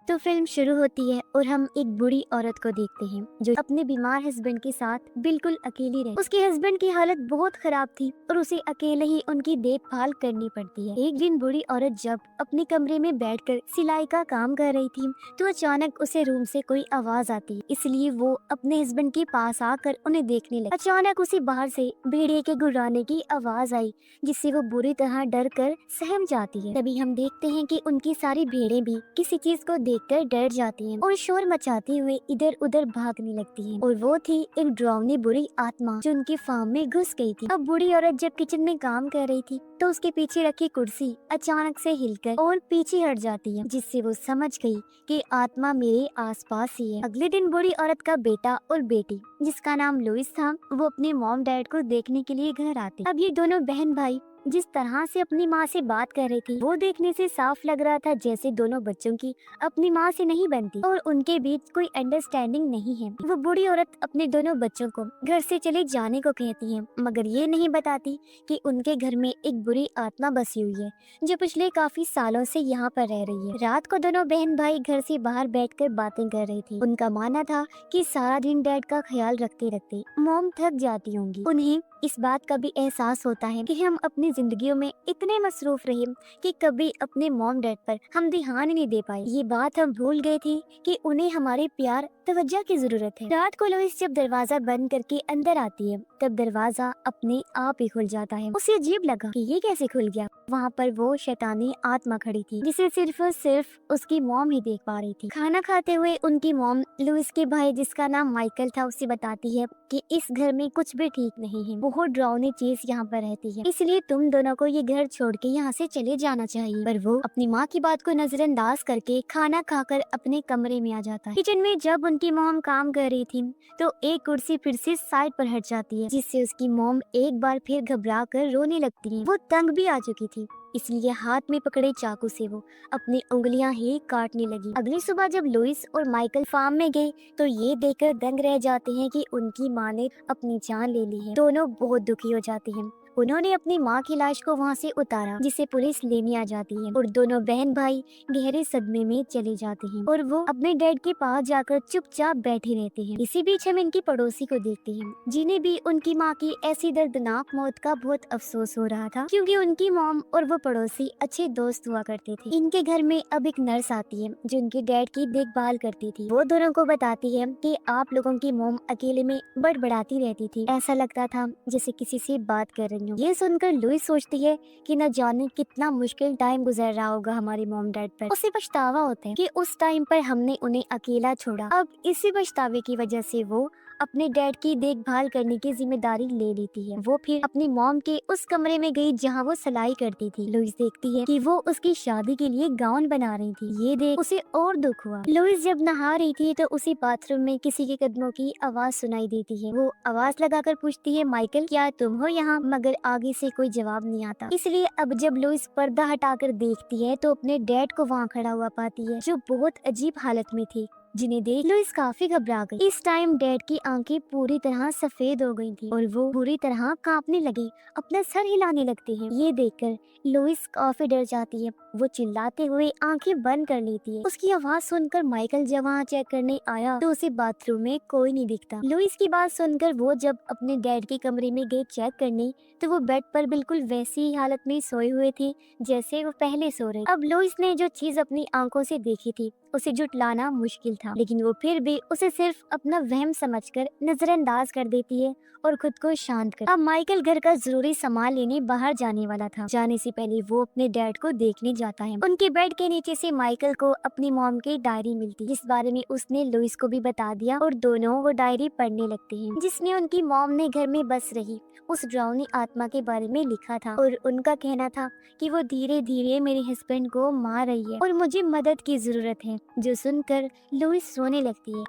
तो फिल्म शुरू होती है और हम एक बूढ़ी औरत को देखते हैं जो अपने बीमार हस्बैंड के साथ बिल्कुल अकेली रहे। उसके हस्बैंड की हालत बहुत खराब थी और उसे अकेले ही उनकी देखभाल करनी पड़ती है। एक दिन बूढ़ी औरत जब अपने कमरे में बैठकर सिलाई का काम कर रही थी तो अचानक उसे रूम से कोई आवाज आती है, इसलिए वो अपने हस्बैंड के पास आकर उन्हें देखने लगी। अचानक उसे बाहर से भेड़िए के गुर्राने की आवाज आई, जिससे वो बुरी तरह डर कर सहम जाती है। तभी हम देखते हैं कि उनकी सारी भेड़ें भी किसी चीज को देखकर डर जाती हैं और शोर मचाते हुए इधर उधर भागने लगती हैं। और वो थी एक डरावनी बुरी आत्मा जो उनके फार्म में घुस गई थी। अब बूढ़ी औरत जब किचन में काम कर रही थी तो उसके पीछे रखी कुर्सी अचानक से हिलकर और पीछे हट जाती है, जिससे वो समझ गई कि आत्मा मेरे आसपास ही है। अगले दिन बूढ़ी औरत का बेटा और बेटी, जिसका नाम लुइस था, वो अपने मॉम डैड को देखने के लिए घर आते। अब ये दोनों बहन भाई जिस तरह से अपनी माँ से बात कर रही थी वो देखने से साफ लग रहा था जैसे दोनों बच्चों की अपनी माँ से नहीं बनती और उनके बीच कोई अंडरस्टैंडिंग नहीं है। वो बूढ़ी औरत अपने दोनों बच्चों को घर से चले जाने को कहती है, मगर ये नहीं बताती कि उनके घर में एक बुरी आत्मा बसी हुई है जो पिछले काफी सालों से यहाँ पर रह रही है। रात को दोनों बहन भाई घर से बाहर बैठकर बातें कर रही थी। उनका मानना था कि सारा दिन डैड का ख्याल रखते रखते मॉम थक जाती होंगी। उन्हें इस बात का भी एहसास होता है कि हम अपनी जिंदगियों में इतने मसरूफ रहे कि कभी अपने मॉम डैड पर हम ध्यान ही नहीं दे पाए। ये बात हम भूल गए थे कि उन्हें हमारे प्यार तवज्जो की जरूरत है। रात को लुइस जब दरवाजा बंद करके अंदर आती है तब दरवाजा अपने आप ही खुल जाता है। उसे अजीब लगा कि ये कैसे खुल गया। वहाँ पर वो शैतानी आत्मा खड़ी थी जिसे सिर्फ और सिर्फ उसकी मॉम ही देख पा रही थी। खाना खाते हुए उनकी मॉम लुइस के भाई, जिसका नाम माइकल था, उसे बताती है कि इस घर में कुछ भी ठीक नहीं है। बहुत डरावनी चीज यहाँ पर रहती है, इसलिए तुम दोनों को ये घर छोड़ के यहाँ से चले जाना चाहिए। पर वो अपनी माँ की बात को नजरअंदाज करके खाना खाकर अपने कमरे में आ जाता है। किचन में जब उनकी मॉम काम कर रही थी तो एक कुर्सी फिर से साइड पर हट जाती है, जिससे उसकी मॉम एक बार फिर घबरा कर रोने लगती है। वो तंग भी आ चुकी थी, इसलिए हाथ में पकड़े चाकू से वो अपनी उंगलियां ही काटने लगी। अगली सुबह जब लुइस और माइकल फार्म में गए तो ये देखकर दंग रह जाते हैं कि उनकी माँ ने अपनी जान ले ली है। दोनों बहुत दुखी हो जाते हैं। उन्होंने अपनी माँ की लाश को वहाँ से उतारा, जिसे पुलिस लेने आ जाती है और दोनों बहन भाई गहरे सदमे में चले जाते हैं और वो अपने डैड के पास जाकर चुपचाप बैठे रहते हैं। इसी बीच हम इनकी पड़ोसी को देखते हैं, जिन्हें भी उनकी माँ की ऐसी दर्दनाक मौत का बहुत अफसोस हो रहा था, क्योंकि उनकी मॉम और वो पड़ोसी अच्छे दोस्त हुआ करते थे। इनके घर में अब एक नर्स आती है जो उनके डैड की देखभाल करती थी। वो दोनों को बताती है कि आप लोगों की मॉम अकेले में बड़बड़ाती रहती थी, ऐसा लगता था जैसे किसी से बात कर रही हूँ। ये सुनकर लुइस सोचती है कि न जाने कितना मुश्किल टाइम गुजर रहा होगा हमारे मॉम डैड पर। उसे पछतावा होता है कि उस टाइम पर हमने उन्हें अकेला छोड़ा। अब इसी पछतावे की वजह से वो अपने डैड की देखभाल करने की जिम्मेदारी ले लेती है। वो फिर अपनी मॉम के उस कमरे में गई जहाँ वो सिलाई करती थी। लुइस देखती है कि वो उसकी शादी के लिए गाउन बना रही थी। ये देख उसे और दुख हुआ। लुइस जब नहा रही थी तो उसी बाथरूम में किसी के कदमों की आवाज सुनाई देती है। वो आवाज लगाकर पूछती है, माइकल क्या तुम हो यहाँ? मगर आगे से कोई जवाब नहीं आता। इसलिए अब जब लुइस पर्दा हटाकर देखती है तो अपने डैड को वहाँ खड़ा हुआ पाती है, जो बहुत अजीब हालत में थे, जिन्हें देख लुइस काफी घबरा गई। इस टाइम डैड की आंखें पूरी तरह सफेद हो गई थी और वो बुरी तरह कांपने लगे, अपना सर हिलाने लगते हैं। ये देखकर लुइस काफी डर जाती है। वो चिल्लाते हुए आंखें बंद कर लेती है। उसकी आवाज सुनकर माइकल जब वहाँ चेक करने आया तो उसे बाथरूम में कोई नहीं दिखता। लुइस की बात सुनकर वो जब अपने डैड के कमरे में गए चेक करने तो वो बेड पर बिल्कुल वैसी ही हालत में सोए हुए थे जैसे वो पहले सो रहे। अब लुइस ने जो चीज अपनी आंखों से देखी थी उसे जुटलाना मुश्किल था, लेकिन वो फिर भी उसे सिर्फ अपना वहम समझकर नजरअंदाज कर देती है और खुद को शांत कर। अब माइकल घर का जरूरी सामान लेने बाहर जाने वाला था। जाने से पहले वो अपने डैड को देखने जाता है। उनके बेड के नीचे से माइकल को अपनी मॉम की डायरी मिलती, जिस बारे में उसने लुइस को भी बता दिया और दोनों वो डायरी पढ़ने लगते हैं, जिसमें उनकी मॉम ने घर में बस रही उस डरावनी आत्मा के बारे में लिखा था और उनका कहना था कि वो धीरे धीरे मेरे हस्बैंड को मार रही है और मुझे मदद की जरूरत है। जो सुनकर लुइस रोने लगती है।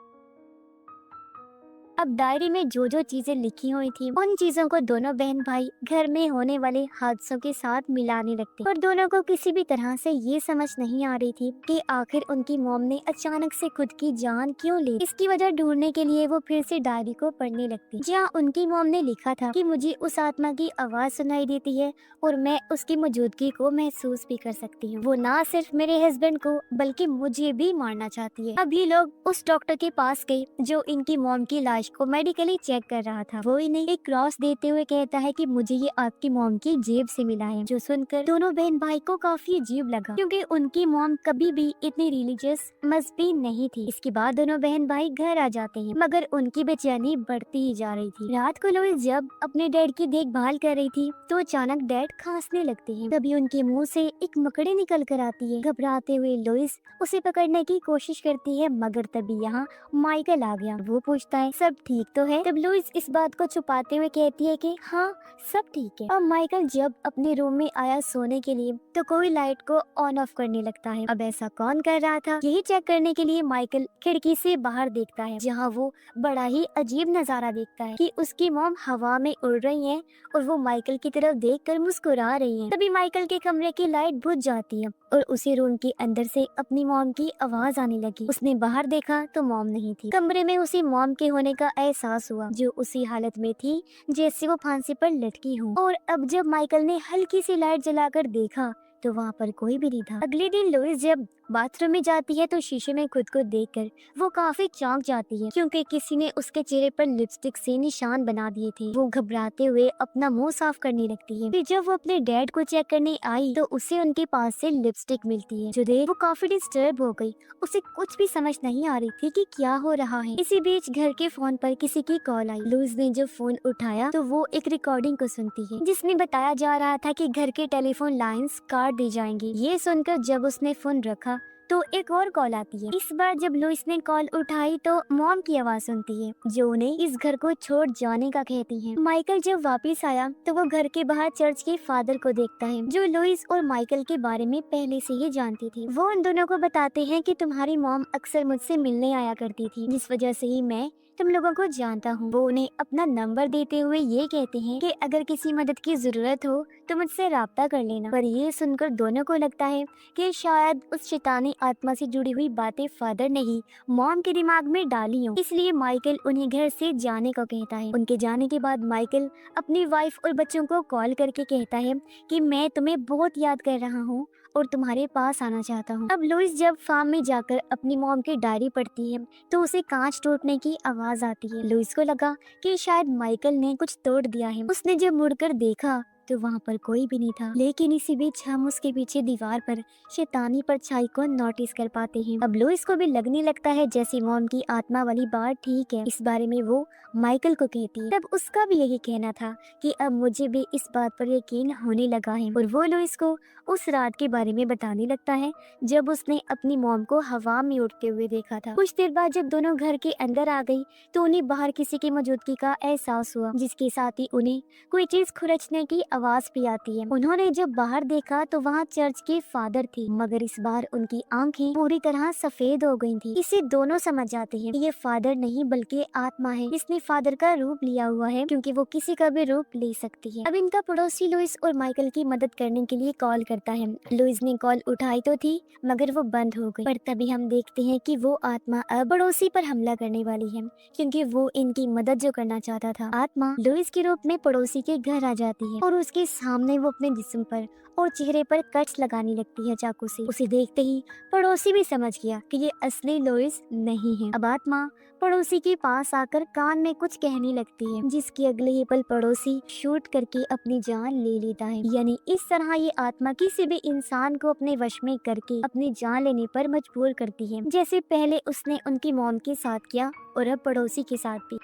अब डायरी में जो जो चीजें लिखी हुई थी उन चीजों को दोनों बहन भाई घर में होने वाले हादसों के साथ मिलाने लगते, पर दोनों को किसी भी तरह से ये समझ नहीं आ रही थी कि आखिर उनकी मॉम ने अचानक से खुद की जान क्यों ली। इसकी वजह ढूंढने के लिए वो फिर से डायरी को पढ़ने लगती, जहाँ उनकी मॉम ने लिखा था कि मुझे उस आत्मा की आवाज सुनाई देती है और मैं उसकी मौजूदगी को महसूस भी कर सकती हूँ। वो ना सिर्फ मेरे हस्बैंड को बल्कि मुझे भी मारना चाहती है। अभी लोग उस डॉक्टर के पास गए जो इनकी मॉम की लाश को मेडिकली चेक कर रहा था। वो इन्हें एक क्रॉस देते हुए कहता है कि मुझे ये आपकी मॉम की जेब से मिला है, जो सुनकर दोनों बहन भाई को काफी अजीब लगा क्योंकि उनकी मॉम कभी भी इतनी रिलीजियस मजहबी नहीं थी। इसके बाद दोनों बहन भाई घर आ जाते हैं, मगर उनकी बेचैनी बढ़ती ही जा रही थी। रात को लुइस जब अपने डैड की देखभाल कर रही थी तो अचानक डैड खांसने लगते हैं। तभी उनके मुंह से एक मकड़ी निकल कर आती है। घबराते हुए लुइस उसे पकड़ने की कोशिश करती है, मगर तभी यहाँ माइकल आ गया। वो पूछता है सब ठीक तो है। तब लुइस इस बात को छुपाते हुए कहती है कि हाँ सब ठीक है। अब माइकल जब अपने रूम में आया सोने के लिए तो कोई लाइट को ऑन ऑफ करने लगता है। अब ऐसा कौन कर रहा था यही चेक करने के लिए माइकल खिड़की से बाहर देखता है, जहाँ वो बड़ा ही अजीब नजारा देखता है कि उसकी मॉम हवा में उड़ रही है और वो माइकल की तरफ देखकर मुस्कुरा रही है। तभी माइकल के कमरे की लाइट बुझ जाती है और उसी रूम के अंदर से अपनी मॉम की आवाज आने लगी। उसने बाहर देखा तो मॉम नहीं थी। कमरे में उसी मॉम के होने का एहसास हुआ जो उसी हालत में थी जैसे वो फांसी पर लटकी हो। और अब जब माइकल ने हल्की सी लाइट जलाकर देखा तो वहाँ पर कोई भी नहीं था। अगले दिन लुइस जब बाथरूम में जाती है तो शीशे में खुद को देखकर वो काफी चौंक जाती है क्योंकि किसी ने उसके चेहरे पर लिपस्टिक से निशान बना दिए थे। वो घबराते हुए अपना मुंह साफ करने लगती है। फिर जब वो अपने डैड को चेक करने आई तो उसे उनके पास से लिपस्टिक मिलती है, जो देख वो काफी डिस्टर्ब हो गई। उसे कुछ भी समझ नहीं आ रही थी कि क्या हो रहा है। इसी बीच घर के फोन पर किसी की कॉल आई। लुइस ने जब फोन उठाया तो वो एक रिकॉर्डिंग को सुनती है जिसमें बताया जा रहा था कि घर के टेलीफोन लाइंस काट दी जाएंगी। ये सुनकर जब उसने फोन रखा तो एक और कॉल आती है। इस बार जब लुइस ने कॉल उठाई तो मॉम की आवाज सुनती है जो उन्हें इस घर को छोड़ जाने का कहती है। माइकल जब वापस आया तो वो घर के बाहर चर्च के फादर को देखता है जो लुइस और माइकल के बारे में पहले से ही जानती थी। वो उन दोनों को बताते हैं कि तुम्हारी मॉम अक्सर मुझसे मिलने आया करती थी, जिस वजह से ही मैं तुम लोगों को जानता हूँ। वो उन्हें अपना नंबर देते हुए ये कहते हैं कि अगर किसी मदद की जरूरत हो तो मुझसे राब्ता कर लेना। पर ये सुनकर दोनों को लगता है कि शायद उस शैतानी आत्मा से जुड़ी हुई बातें फादर ने ही मॉम के दिमाग में डाली हो, इसलिए माइकल उन्हें घर से जाने को कहता है। उनके जाने के बाद माइकल अपनी वाइफ और बच्चों को कॉल करके कहता है कि मैं तुम्हें बहुत याद कर रहा हूँ और तुम्हारे पास आना चाहता हूँ। अब लुइस जब फार्म में जाकर अपनी मॉम की डायरी पढ़ती है तो उसे कांच टूटने की आवाज आती है। लुइस को लगा कि शायद माइकल ने कुछ तोड़ दिया है। उसने जब मुड़कर देखा तो वहाँ पर कोई भी नहीं था, लेकिन इसी बीच हम उसके पीछे दीवार पर शैतानी परछाई को नोटिस कर पाते हैं। अब लुइस को भी लगने लगता है जैसे मॉम की आत्मा वाली बात ठीक है। इस बारे में वो माइकल को कहती है। तब उसका भी यही कहना था कि अब मुझे भी इस बात पर यकीन होने लगा है और वो लुइस को उस रात के बारे में बताने लगता है जब उसने अपनी मॉम को हवा में उड़ते हुए देखा था। कुछ देर बाद जब दोनों घर के अंदर आ गई तो उन्हें बाहर किसी की मौजूदगी का एहसास हुआ, जिसके साथ ही उन्हें कोई चीज खुरचने की आवाज भी आती है। उन्होंने जब बाहर देखा तो वहाँ चर्च के फादर थे, मगर इस बार उनकी आंखें पूरी तरह सफेद हो गई थी। इसे दोनों समझ जाते हैं कि ये फादर नहीं बल्कि आत्मा है, इसने फादर का रूप लिया हुआ है क्योंकि वो किसी का भी रूप ले सकती है। अब इनका पड़ोसी लुइस और माइकल की मदद करने के लिए कॉल करता है। लुइस ने कॉल उठाई तो थी मगर वो बंद हो गई। पर तभी हम देखते हैं कि वो आत्मा अब पड़ोसी पर हमला करने वाली है क्योंकि वो इनकी मदद जो करना चाहता था। आत्मा लुइस के रूप में पड़ोसी के घर आ जाती है और उसके सामने वो अपने जिस्म पर और चेहरे पर कट्स लगाने लगती है चाकू से। उसे देखते ही पड़ोसी भी समझ गया कि ये असली लुइस नहीं है। अब आत्मा पड़ोसी के पास आकर कान में कुछ कहने लगती है, जिसके अगले ही पल पड़ोसी शूट करके अपनी जान ले लेता है। यानी इस तरह ये आत्मा किसी भी इंसान को अपने वश में करके अपनी जान लेने पर मजबूर करती है, जैसे पहले उसने उनकी मॉम के साथ किया और अब पड़ोसी के साथ भी।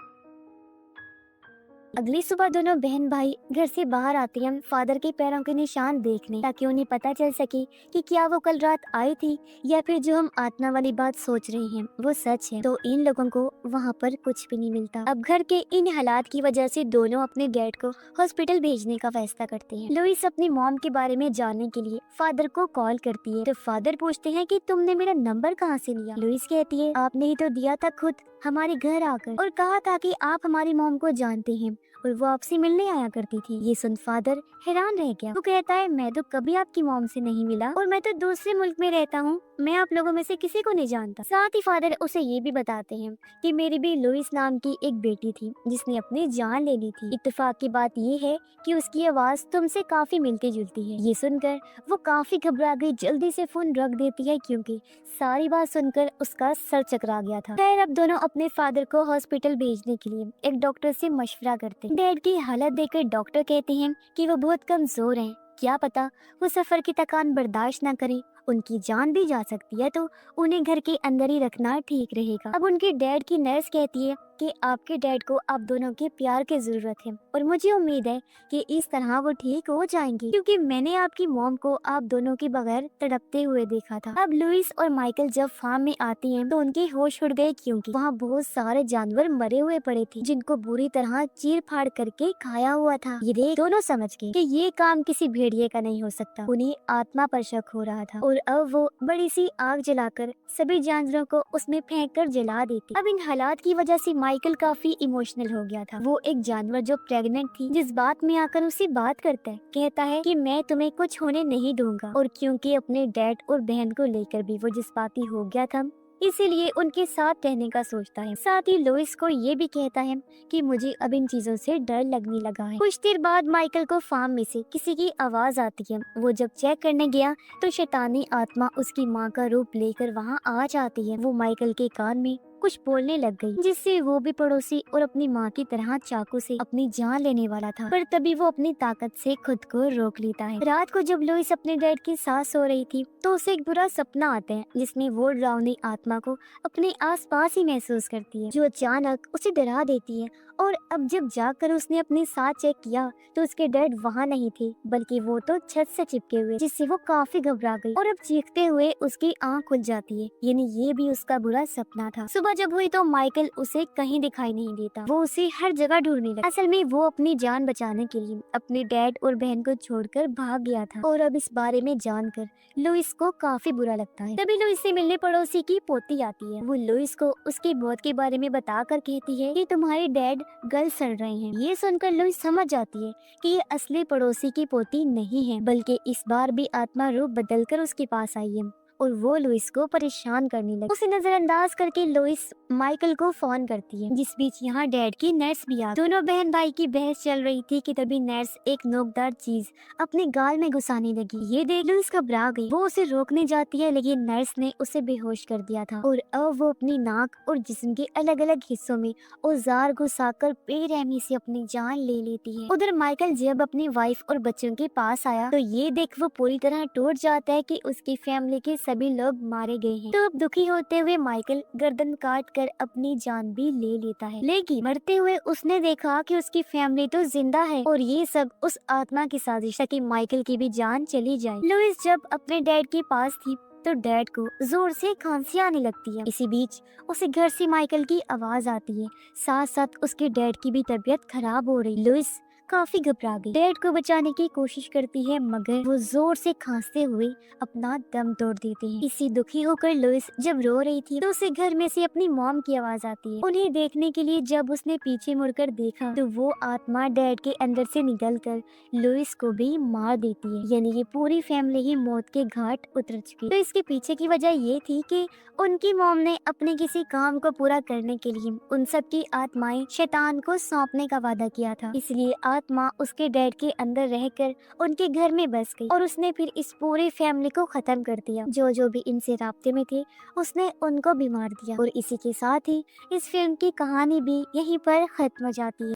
अगली सुबह दोनों बहन भाई घर से बाहर आते हैं फादर के पैरों के निशान देखने, ताकि उन्हें पता चल सके कि क्या वो कल रात आई थी या फिर जो हम आत्मा वाली बात सोच रहे हैं वो सच है। तो इन लोगों को वहाँ पर कुछ भी नहीं मिलता। अब घर के इन हालात की वजह से दोनों अपने डैड को हॉस्पिटल भेजने का फैसला करते हैं। लुइस अपनी मॉम के बारे में जानने के लिए फादर को कॉल करती है, तो फादर पूछते हैं कि तुमने मेरा नंबर कहाँ से लिया। लुइस कहती है आपने ही तो दिया था खुद हमारे घर आकर, और कहा था कि आप हमारी मॉम को जानते हैं और वो आपसे मिलने आया करती थी। ये सुन फादर हैरान रह गया। वो कहता है मैं तो कभी आपकी मॉम से नहीं मिला और मैं तो दूसरे मुल्क में रहता हूँ, मैं आप लोगों में से किसी को नहीं जानता। साथ ही फादर उसे ये भी बताते हैं कि मेरी भी लुइस नाम की एक बेटी थी जिसने अपनी जान ले ली थी। इत्तेफाक की बात ये है कि उसकी आवाज तुमसे काफी मिलती जुलती है। ये सुनकर वो काफी घबरा गई, जल्दी से फोन रख देती है क्योंकि सारी बात सुनकर उसका सर चकरा गया था। खैर अब दोनों अपने फादर को हॉस्पिटल भेजने के लिए एक डॉक्टर से मशवरा करते हैं। डैड की हालत देखकर डॉक्टर कहते हैं कि वो बहुत कमजोर हैं, क्या पता वो सफर की थकान बर्दाश्त न करे, उनकी जान भी जा सकती है, तो उन्हें घर के अंदर ही रखना ठीक रहेगा। अब उनके डैड की नर्स कहती है कि आपके डैड को आप दोनों के प्यार की जरूरत है और मुझे उम्मीद है कि इस तरह वो ठीक हो जाएंगे, क्योंकि मैंने आपकी मॉम को आप दोनों के बगैर तड़पते हुए देखा था। अब लुइस और माइकल जब फार्म में आती हैं तो उनके होश उड़ गए, क्योंकि वहाँ बहुत सारे जानवर मरे हुए पड़े थे जिनको बुरी तरह चीर फाड़ करके खाया हुआ था। ये देख दोनों समझ गए कि ये काम किसी भेड़िए का नहीं हो सकता। उन्हें आत्मा पर शक हो रहा था और अब वो बड़ी सी आग जलाकर सभी जानवरों को उसमें फेंक कर जला देती। अब इन हालात की वजह से माइकल काफी इमोशनल हो गया था। वो एक जानवर जो प्रेग्नेंट थी जिस बात में आकर उसे बात करता है, कहता है कि मैं तुम्हें कुछ होने नहीं दूंगा, और क्योंकि अपने डैड और बहन को लेकर भी वो जज्बाती हो गया था इसीलिए उनके साथ रहने का सोचता है। साथ ही लोइस को ये भी कहता है कि मुझे अब इन चीजों से डर लगने लगा है। कुछ देर बाद माइकल को फार्म में से किसी की आवाज आती है। वो जब चेक करने गया तो शैतानी आत्मा उसकी माँ का रूप लेकर वहाँ आ जाती है। वो माइकल के कान में कुछ बोलने लग गई, जिससे वो भी पड़ोसी और अपनी माँ की तरह चाकू से अपनी जान लेने वाला था, पर तभी वो अपनी ताकत से खुद को रोक लेता है। रात को जब लुइस अपने डैड के साथ सो रही थी तो उसे एक बुरा सपना आता है जिसमें वो डरावनी आत्मा को अपने आसपास ही महसूस करती है, जो अचानक उसे डरा देती है। और अब जब जाकर उसने अपने साथ चेक किया तो उसके डैड वहाँ नहीं थे, बल्कि वो तो छत से चिपके हुए, जिससे वो काफी घबरा गई और अब चीखते हुए उसकी आंख खुल जाती है, यानी ये भी उसका बुरा सपना था। सुबह जब हुई तो माइकल उसे कहीं दिखाई नहीं देता। वो उसे हर जगह ढूंढने लगा। असल में वो अपनी जान बचाने के लिए अपने डैड और बहन को छोड़कर भाग गया था, और अब इस बारे में जानकर लुइस को काफी बुरा लगता है। तभी लुइस से मिलने पड़ोसी की पोती आती है। वो लुइस को उसकी मौत के बारे में बताकर कहती है कि तुम्हारे डैड गल सड़ रहे हैं। ये सुनकर लुइस समझ जाती है कि ये असली पड़ोसी की पोती नहीं है, बल्कि इस बार भी आत्मा रूप बदलकर उसके पास आई है और वो लुइस को परेशान करने लगी। उसे नजरअंदाज करके लुइस माइकल को फोन करती है। जिस बीच यहाँ डैड की नर्स भी आ। दोनों बहन भाई की बहस चल रही थी कि तभी नर्स एक नोकदार चीज अपने गाल में घुसाने लगी। ये देख लुइस घबरा गई। वो उसे रोकने जाती है, लेकिन नर्स ने उसे बेहोश कर दिया था और अब वो अपनी नाक और जिस्म के अलग अलग हिस्सों में औजार घुसाकर बेरहमी से अपनी जान ले लेती है। उधर माइकल जब अपनी वाइफ और बच्चों के पास आया तो ये देख वो पूरी तरह टूट जाता है कि उसकी फैमिली के सभी लोग मारे गए हैं। तो अब दुखी होते हुए माइकल गर्दन काट कर अपनी जान भी ले लेता है, लेकिन मरते हुए उसने देखा कि उसकी फैमिली तो जिंदा है और ये सब उस आत्मा की साजिश है कि माइकल की भी जान चली जाए। लुइस जब अपने डैड के पास थी तो डैड को जोर से खांसी आने लगती है। इसी बीच उसे घर से माइकल की आवाज आती है, साथ साथ उसके डैड की भी तबीयत खराब हो रही। लुइस काफी घबरा गई, डैड को बचाने की कोशिश करती है, मगर वो जोर से खांसते हुए अपना दम तोड़ देते हैं। इसी दुखी होकर लुइस जब रो रही थी तो उसे घर में से अपनी मॉम की आवाज आती है। उन्हें देखने के लिए जब उसने पीछे मुड़कर देखा तो वो आत्मा डैड के अंदर से निकलकर लुइस को भी मार देती है, यानी ये पूरी फैमिली ही मौत के घाट उतर चुकी। तो इसके पीछे की वजह ये थी कि उनकी मॉम ने अपने किसी काम को पूरा करने के लिए उन सब की आत्माएं शैतान को सौंपने का वादा किया था, इसलिए आत्मा उसके डैड के अंदर रहकर उनके घर में बस गई और उसने फिर इस पूरी फैमिली को खत्म कर दिया। जो भी इनसे राब्ते में थे उसने उनको भी मार दिया। और इसी के साथ ही इस फिल्म की कहानी भी यहीं पर खत्म हो जाती है।